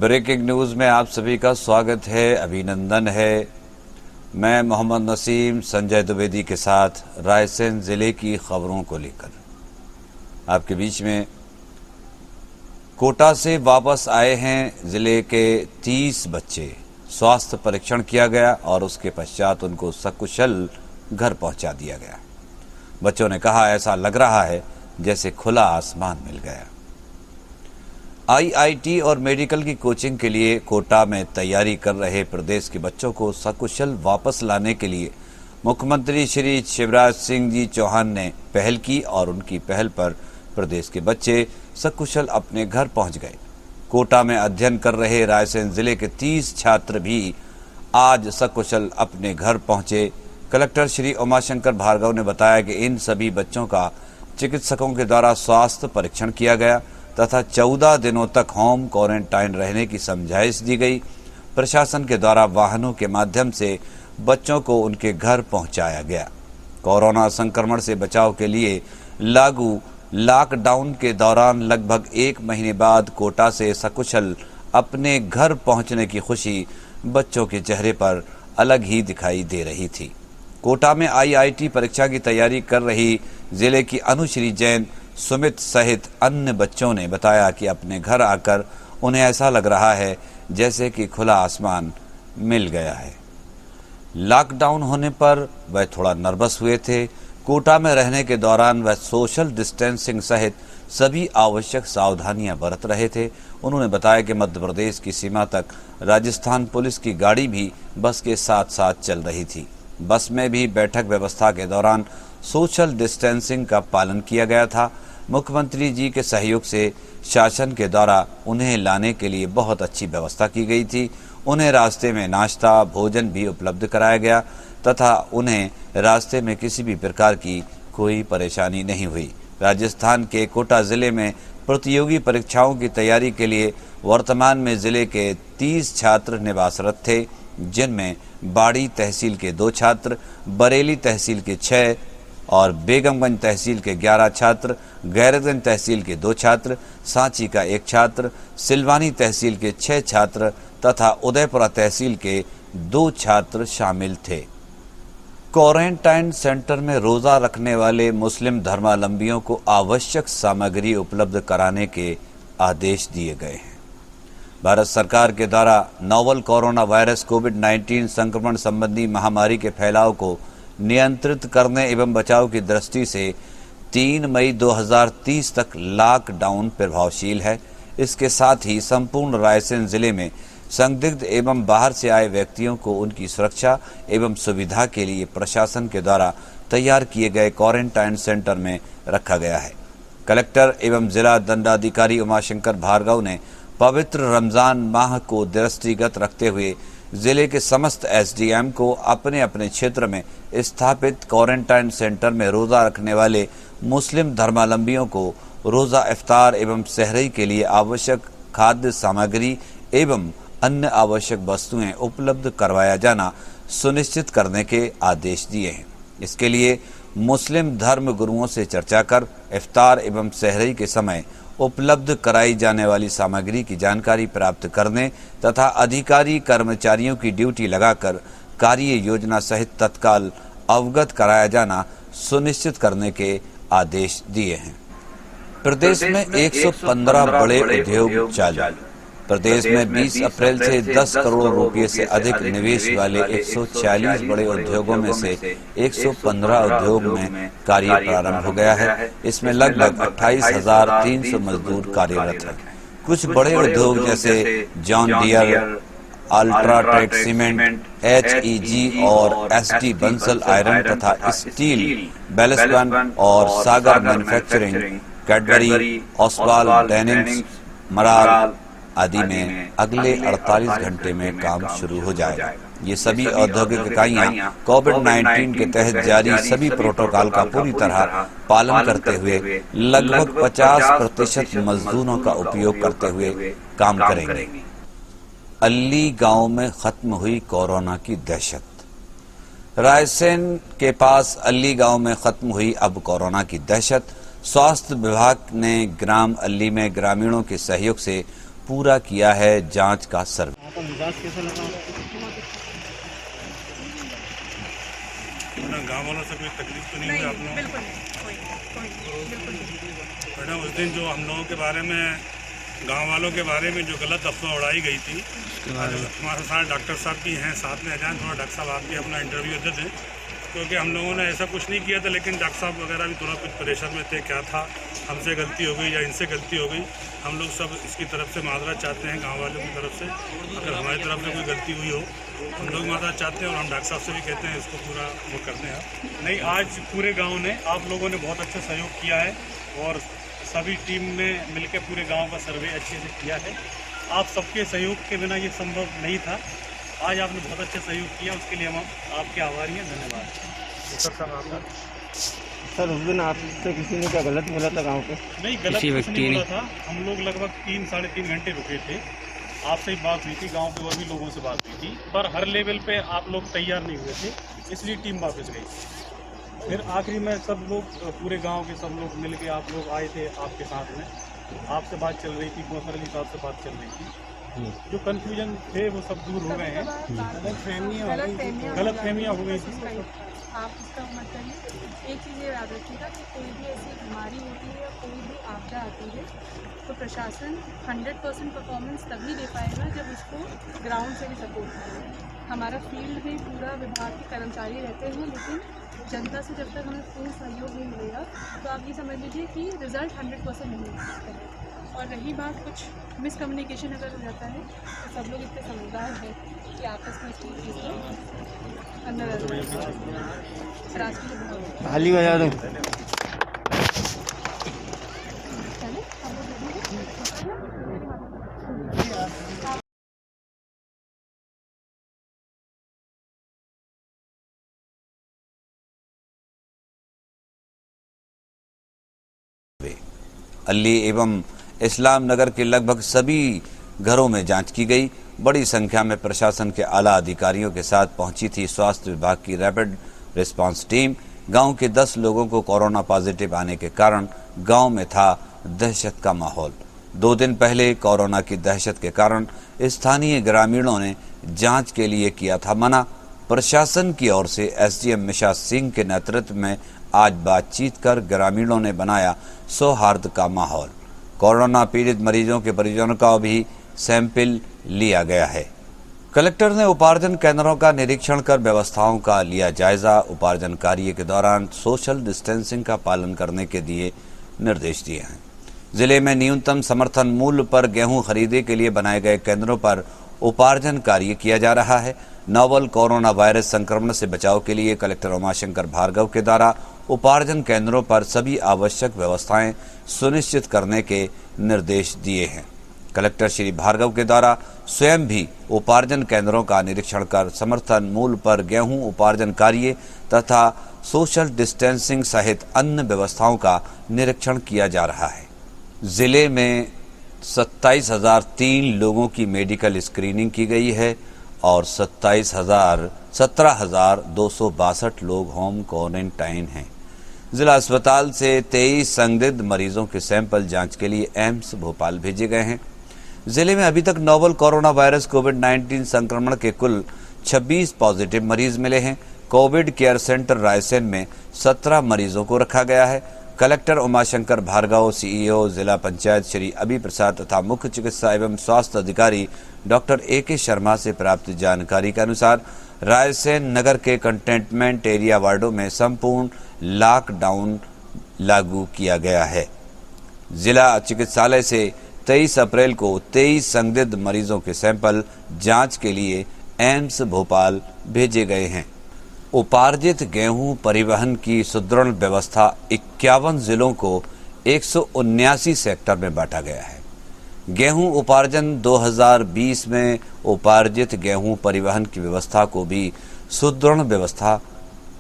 Breaking news में आप सभी का स्वागत है, अभिनंदन है। मैं मोहम्मद नसीम संजय द्विवेदी के साथ रायसेन ज़िले की खबरों को लेकर आपके बीच में। कोटा से वापस आए हैं ज़िले के 30 बच्चे। स्वास्थ्य परीक्षण किया गया और उसके पश्चात उनको सकुशल घर पहुंचा दिया गया। बच्चों ने कहा, ऐसा लग रहा है जैसे खुला आसमान मिल गया। आईआईटी और मेडिकल की कोचिंग के लिए कोटा में तैयारी कर रहे प्रदेश के बच्चों को सकुशल वापस लाने के लिए मुख्यमंत्री श्री शिवराज सिंह जी चौहान ने पहल की और उनकी पहल पर प्रदेश के बच्चे सकुशल अपने घर पहुंच गए। कोटा में अध्ययन कर रहे रायसेन जिले के 30 छात्र भी आज सकुशल अपने घर पहुंचे। कलेक्टर श्री उमाशंकर भार्गव ने बताया कि इन सभी बच्चों का चिकित्सकों के द्वारा स्वास्थ्य परीक्षण किया गया तथा 14 दिनों तक होम क्वारंटाइन रहने की समझाइश दी गई। प्रशासन के द्वारा वाहनों के माध्यम से बच्चों को उनके घर पहुंचाया गया। कोरोना संक्रमण से बचाव के लिए लागू लॉकडाउन के दौरान लगभग 1 महीने बाद कोटा से सकुशल अपने घर पहुंचने की खुशी बच्चों के चेहरे पर अलग ही दिखाई दे रही थी। कोटा में आईआईटी परीक्षा की तैयारी कर रही जिले की अनुश्री जैन, सुमित सहित अन्य बच्चों ने बताया कि अपने घर आकर उन्हें ऐसा लग रहा है जैसे कि खुला आसमान मिल गया है। लॉकडाउन होने पर वह थोड़ा नर्वस हुए थे। कोटा में रहने के दौरान वह सोशल डिस्टेंसिंग सहित सभी आवश्यक सावधानियां बरत रहे थे। उन्होंने बताया कि मध्य प्रदेश की सीमा तक राजस्थान पुलिस की गाड़ी भी बस के साथ साथ चल रही थी। बस में भी बैठक व्यवस्था के दौरान सोशल डिस्टेंसिंग का पालन किया गया था। मुख्यमंत्री जी के सहयोग से शासन के द्वारा उन्हें लाने के लिए बहुत अच्छी व्यवस्था की गई थी। उन्हें रास्ते में नाश्ता भोजन भी उपलब्ध कराया गया तथा उन्हें रास्ते में किसी भी प्रकार की कोई परेशानी नहीं हुई। राजस्थान के कोटा जिले में प्रतियोगी परीक्षाओं की तैयारी के लिए वर्तमान में जिले के 30 छात्र निवासरत थे, जिनमें बाड़ी तहसील के 2 छात्र, बरेली तहसील के 6 और बेगमगंज तहसील के 11 छात्र, गैरतगंज तहसील के 2 छात्र, सांची का 1 छात्र, सिलवानी तहसील के 6 छात्र तथा उदयपुरा तहसील के 2 छात्र शामिल थे। क्वारंटाइन सेंटर में रोजा रखने वाले मुस्लिम धर्मावलंबियों को आवश्यक सामग्री उपलब्ध कराने के आदेश दिए गए हैं। भारत सरकार के द्वारा नोवल कोरोना वायरस कोविड-19 संक्रमण संबंधी महामारी के फैलाव को नियंत्रित करने एवं बचाव की दृष्टि से 3 मई 2030 तक लॉकडाउन प्रभावशील है। इसके साथ ही संपूर्ण रायसेन जिले में संदिग्ध एवं बाहर से आए व्यक्तियों को उनकी सुरक्षा एवं सुविधा के लिए प्रशासन के द्वारा तैयार किए गए क्वारंटाइन सेंटर में रखा गया है। कलेक्टर एवं जिला दंडाधिकारी उमाशंकर भार्गव ने पवित्र रमजान माह को दृष्टिगत रखते हुए जिले के समस्त एसडीएम को अपने अपने क्षेत्र में स्थापित क्वारंटाइन सेंटर में रोजा रखने वाले मुस्लिम धर्मावलंबियों को रोजा इफ्तार एवं सहरी के लिए आवश्यक खाद्य सामग्री एवं अन्य आवश्यक वस्तुएं उपलब्ध करवाया जाना सुनिश्चित करने के आदेश दिए हैं। इसके लिए मुस्लिम धर्म गुरुओं से चर्चा कर इफ्तार एवं सहरी के समय उपलब्ध कराई जाने वाली सामग्री की जानकारी प्राप्त करने तथा अधिकारी कर्मचारियों की ड्यूटी लगाकर कार्य योजना सहित तत्काल अवगत कराया जाना सुनिश्चित करने के आदेश दिए हैं। प्रदेश में 115 बड़े उद्योग चालू। प्रदेश में 20 अप्रैल से 10 करोड़ रुपए से अधिक निवेश वाले 140 बड़े उद्योगों में से 115 उद्योग में कार्य प्रारंभ हो गया है। इसमें लगभग 28,300 मजदूर कार्यरत हैं। कुछ बड़े उद्योग जैसे John Deere, UltraTech cement, HEG और SD बंसल आयरन तथा स्टील, बेलस्पन और Sagar manufacturing, Cadbury, Oswal denims, Maral आदि में अगले 48 घंटे में काम शुरू हो जाएगा। ये सभी औद्योगिक इकाइयां कोविड-19 के तहत जारी सभी प्रोटोकॉल का पूरी तरह पालन करते हुए लगभग 50% मजदूरों का उपयोग करते हुए काम करेंगे। अल्ली गांव में खत्म हुई कोरोना की दहशत। रायसेन के पास अल्ली गांव में खत्म हुई अब कोरोना की दहशत। स्वास्थ्य विभाग ने ग्राम अल्ली में ग्रामीणों के सहयोग से पूरा किया है जांच का सर्वे। आपका मिजाज कैसा लगा? गाँव वालों से कोई तकलीफ तो नहीं हुई आप लोगों को? बिल्कुल नहीं, बिल्कुल नहीं। मैडम उस दिन जो हम लोगों के बारे में, गांव वालों के बारे में जो गलत अफवाह उड़ाई गई थी, हमारे साथ डॉक्टर साहब भी हैं, साथ में अजान थोड़ा डॉक्टर साहब आप भी अपना इंटरव्यू देते थे, क्योंकि हम लोगों ने ऐसा कुछ नहीं किया था, लेकिन डॉक्टर साहब वगैरह भी थोड़ा कुछ प्रेशर में थे, क्या था हमसे गलती हो गई या इनसे गलती हो गई। हम लोग सब इसकी तरफ से माजरा चाहते हैं, गांव वालों की तरफ से अगर हमारी तरफ से कोई गलती हुई हो हम लोग माजरा चाहते हैं, और हम डॉक्टर साहब से भी कहते हैं इसको पूरा वो करते हैं। नहीं, आज पूरे गाँव ने, आप लोगों ने बहुत अच्छा सहयोग किया है और सभी टीम ने मिलकर पूरे गांव का सर्वे अच्छे से किया है। आप सबके सहयोग के बिना ये संभव नहीं था। आज आपने बहुत अच्छा सहयोग किया, उसके लिए हम आपके आभारी हैं, धन्यवाद। सर उस दिन आपसे किसी ने क्या गलत बोला था गांव के? नहीं, गलत कुछ नहीं बोला था। हम लोग लगभग 3-3.5 घंटे रुके थे, आपसे ही बात हुई थी, गांव के और भी लोगों से बात हुई थी, पर हर लेवल पे आप लोग तैयार नहीं हुए थे, इसलिए टीम वापस गई। फिर आखिरी में सब लोग, पूरे गांव के सब लोग मिलके आप लोग आए थे आपके साथ में, आपसे बात चल रही थी, कौशल अली साहब से बात चल रही थी, जो कन्फ्यूजन थे वो सब दूर हो गए हैं। गलत फहमियाँ हो गई थी। आप इसका मत करिए। एक चीज़ ये याद रखिएगा कि कोई भी ऐसी बीमारी होती है या कोई भी आपदा आती है तो प्रशासन 100% परफॉर्मेंस तभी दे पाएगा जब उसको ग्राउंड से भी सपोर्ट करेगा। हमारा फील्ड में पूरा विभाग के कर्मचारी रहते हैं, लेकिन जनता से जब तक हमें पूर्ण सहयोग नहीं मिलेगा तो आप ये समझ लीजिए कि रिज़ल्ट 100% नहीं मिल सकता है। और रही बात कुछ मिसकम्युनिकेशन अगर हो जाता है तो सब लोग इतने समझदार हैं कि आपस में इसकी चीज़ को अंदर ताली बजा दो। अल्ली एवं इस्लाम नगर के लगभग सभी घरों में जांच की गई। बड़ी संख्या में प्रशासन के आला अधिकारियों के साथ पहुंची थी स्वास्थ्य विभाग की रैपिड रिस्पांस टीम। गांव के 10 लोगों को कोरोना पॉजिटिव आने के कारण गांव में था दहशत का माहौल। 2 दिन पहले कोरोना की दहशत के कारण स्थानीय ग्रामीणों ने जांच के लिए किया था मना। प्रशासन की ओर से एसडीएम मिशा सिंह के नेतृत्व में आज बातचीत कर ग्रामीणों ने बनाया सौहार्द का माहौल। कोरोना पीड़ित मरीजों के परिजनों का भी सैंपल लिया गया है। कलेक्टर ने उपार्जन केंद्रों का निरीक्षण कर व्यवस्थाओं का लिया जायजा। उपार्जन कार्य के दौरान सोशल डिस्टेंसिंग का पालन करने के दिए निर्देश दिए हैं। जिले में न्यूनतम समर्थन मूल्य पर गेहूं खरीदे के लिए बनाए गए केंद्रों पर उपार्जन कार्य किया जा रहा है। नोवल कोरोना वायरस संक्रमण से बचाव के लिए कलेक्टर उमाशंकर भार्गव के द्वारा उपार्जन केंद्रों पर सभी आवश्यक व्यवस्थाएं सुनिश्चित करने के निर्देश दिए हैं। कलेक्टर श्री भार्गव के द्वारा स्वयं भी उपार्जन केंद्रों का निरीक्षण कर समर्थन मूल्य पर गेहूं उपार्जन कार्य तथा सोशल डिस्टेंसिंग सहित अन्य व्यवस्थाओं का निरीक्षण किया जा रहा है। जिले में 27,003 लोगों की मेडिकल स्क्रीनिंग की गई है और 17,262 लोग होम क्वारंटाइन हैं। जिला अस्पताल से 23 संदिग्ध मरीजों के सैंपल जांच के लिए एम्स भोपाल भेजे गए हैं। जिले में अभी तक नोवल कोरोना वायरस कोविड-19 संक्रमण के कुल 26 पॉजिटिव मरीज मिले हैं। कोविड केयर सेंटर रायसेन में 17 मरीजों को रखा गया है। कलेक्टर उमाशंकर भार्गव, सीईओ जिला पंचायत श्री अभी प्रसाद तथा मुख्य चिकित्सा एवं स्वास्थ्य अधिकारी डॉक्टर AK शर्मा से प्राप्त जानकारी के अनुसार रायसेन नगर के कंटेनमेंट एरिया वार्डों में संपूर्ण लॉकडाउन लागू किया गया है। जिला चिकित्सालय से 23 अप्रैल को 23 संदिग्ध मरीजों के सैंपल जांच के लिए एम्स भोपाल भेजे गए हैं। उपार्जित गेहूं परिवहन की सुदृढ़ व्यवस्था 51 जिलों को 179 सेक्टर में बांटा गया है। गेहूं उपार्जन 2020 में उपार्जित गेहूं परिवहन की व्यवस्था को भी सुदृढ़ व्यवस्था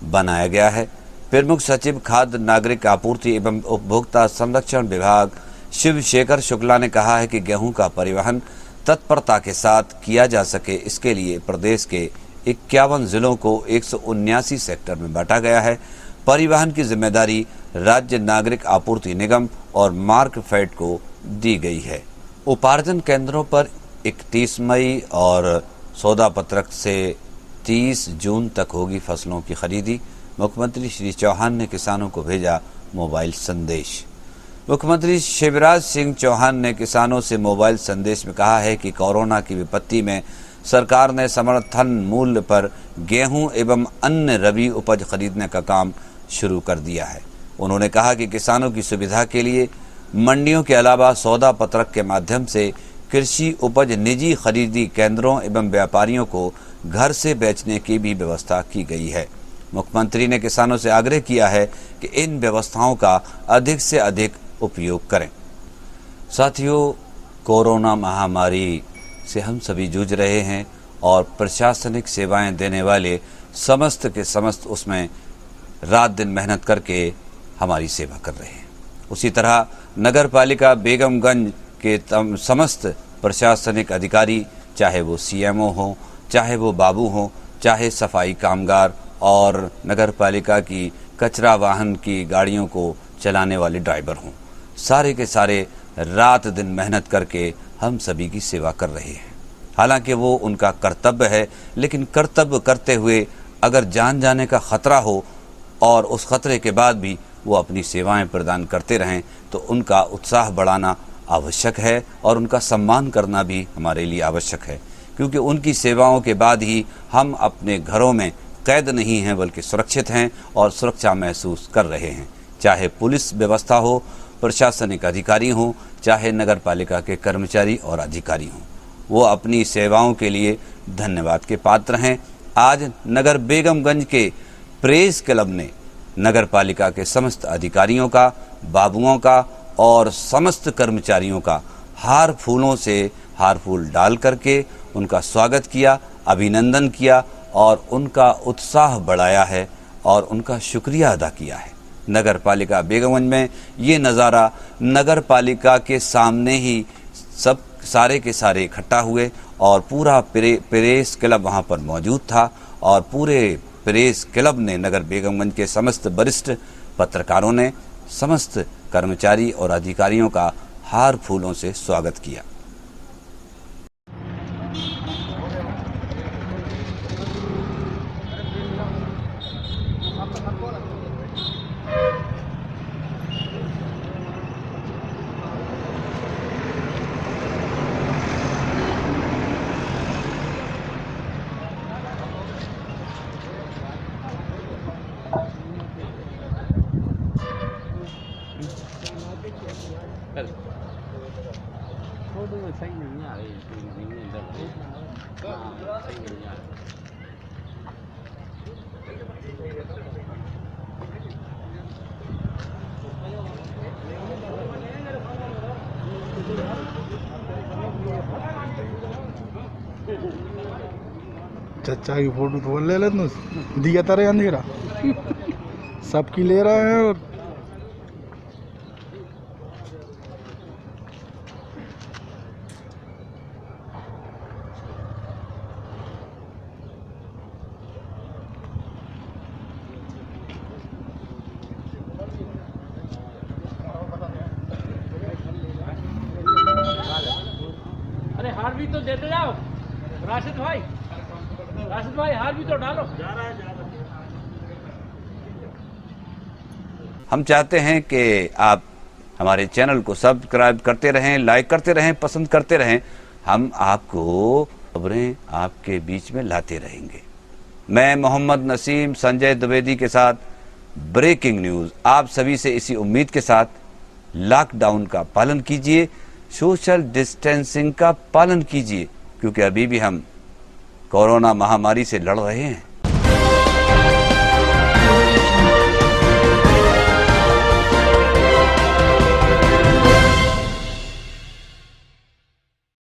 बनाया गया है। प्रमुख सचिव खाद्य नागरिक आपूर्ति एवं उपभोक्ता संरक्षण विभाग शिवशेखर शुक्ला ने कहा है कि गेहूं का परिवहन तत्परता के साथ किया जा सके, इसके लिए प्रदेश के 51 जिलों को 179 सेक्टर में बांटा गया है। परिवहन की जिम्मेदारी राज्य नागरिक आपूर्ति निगम और मार्कफेड को दी गई है। उपार्जन केंद्रों पर 31 मई और सौदा पत्रक से 30 जून तक होगी फसलों की खरीदी। मुख्यमंत्री श्री चौहान ने किसानों को भेजा मोबाइल संदेश। मुख्यमंत्री शिवराज सिंह चौहान ने किसानों से मोबाइल संदेश में कहा है कि कोरोना की विपत्ति में सरकार ने समर्थन मूल्य पर गेहूं एवं अन्य रबी उपज खरीदने का काम शुरू कर दिया है। उन्होंने कहा कि किसानों की सुविधा के लिए मंडियों के अलावा सौदा पत्रक के माध्यम से कृषि उपज निजी खरीदी केंद्रों एवं व्यापारियों को घर से बेचने की भी व्यवस्था की गई है। मुख्यमंत्री ने किसानों से आग्रह किया है कि इन व्यवस्थाओं का अधिक से अधिक उपयोग करें। साथियों, कोरोना महामारी से हम सभी जूझ रहे हैं और प्रशासनिक सेवाएं देने वाले समस्त के समस्त उसमें रात दिन मेहनत करके हमारी सेवा कर रहे हैं। उसी तरह नगर पालिका बेगमगंज के समस्त प्रशासनिक अधिकारी, चाहे वो सीएमओ हो, चाहे वो बाबू हो, चाहे सफाई कामगार और नगर पालिका की कचरा वाहन की गाड़ियों को चलाने वाले ड्राइवर हों, सारे के सारे रात दिन मेहनत करके हम सभी की सेवा कर रहे हैं। हालांकि वो उनका कर्तव्य है, लेकिन कर्तव्य करते हुए अगर जान जाने का खतरा हो और उस खतरे के बाद भी वो अपनी सेवाएं प्रदान करते रहें तो उनका उत्साह बढ़ाना आवश्यक है और उनका सम्मान करना भी हमारे लिए आवश्यक है, क्योंकि उनकी सेवाओं के बाद ही हम अपने घरों में कैद नहीं हैं बल्कि सुरक्षित हैं और सुरक्षा महसूस कर रहे हैं। चाहे पुलिस व्यवस्था हो, प्रशासनिक अधिकारी हों, चाहे नगर पालिका के कर्मचारी और अधिकारी हों, वो अपनी सेवाओं के लिए धन्यवाद के पात्र हैं। आज नगर बेगमगंज के प्रेस क्लब ने नगर पालिका के समस्त अधिकारियों का, बाबुओं का और समस्त कर्मचारियों का हार फूल डाल करके उनका स्वागत किया, अभिनंदन किया और उनका उत्साह बढ़ाया है और उनका शुक्रिया अदा किया है। नगर पालिका बेगमगंज में ये नज़ारा नगर पालिका के सामने ही सब सारे के सारे इकट्ठा हुए और पूरा प्रेस क्लब वहाँ पर मौजूद था और पूरे प्रेस क्लब ने, नगर बेगमगंज के समस्त वरिष्ठ पत्रकारों ने समस्त कर्मचारी और अधिकारियों का हार फूलों से स्वागत किया। फोटो में सही नहीं आ रही, सही नहीं आ रही। चचा की फोटो तो ले ले तू, दिया तारे अंधेरा सबकी ले रहा है। और अरे हार भी तो देते जाओ राशिद भाई, हार भी तो डालो। हम चाहते हैं कि आप हमारे चैनल को सब्सक्राइब करते रहें, लाइक करते रहें, पसंद करते रहें। हम आपको खबरें आपके बीच में लाते रहेंगे। मैं मोहम्मद नसीम संजय द्विवेदी के साथ ब्रेकिंग न्यूज़ आप सभी से इसी उम्मीद के साथ, लॉकडाउन का पालन कीजिए, सोशल डिस्टेंसिंग का पालन कीजिए, क्योंकि अभी भी हम कोरोना महामारी से लड़ रहे हैं।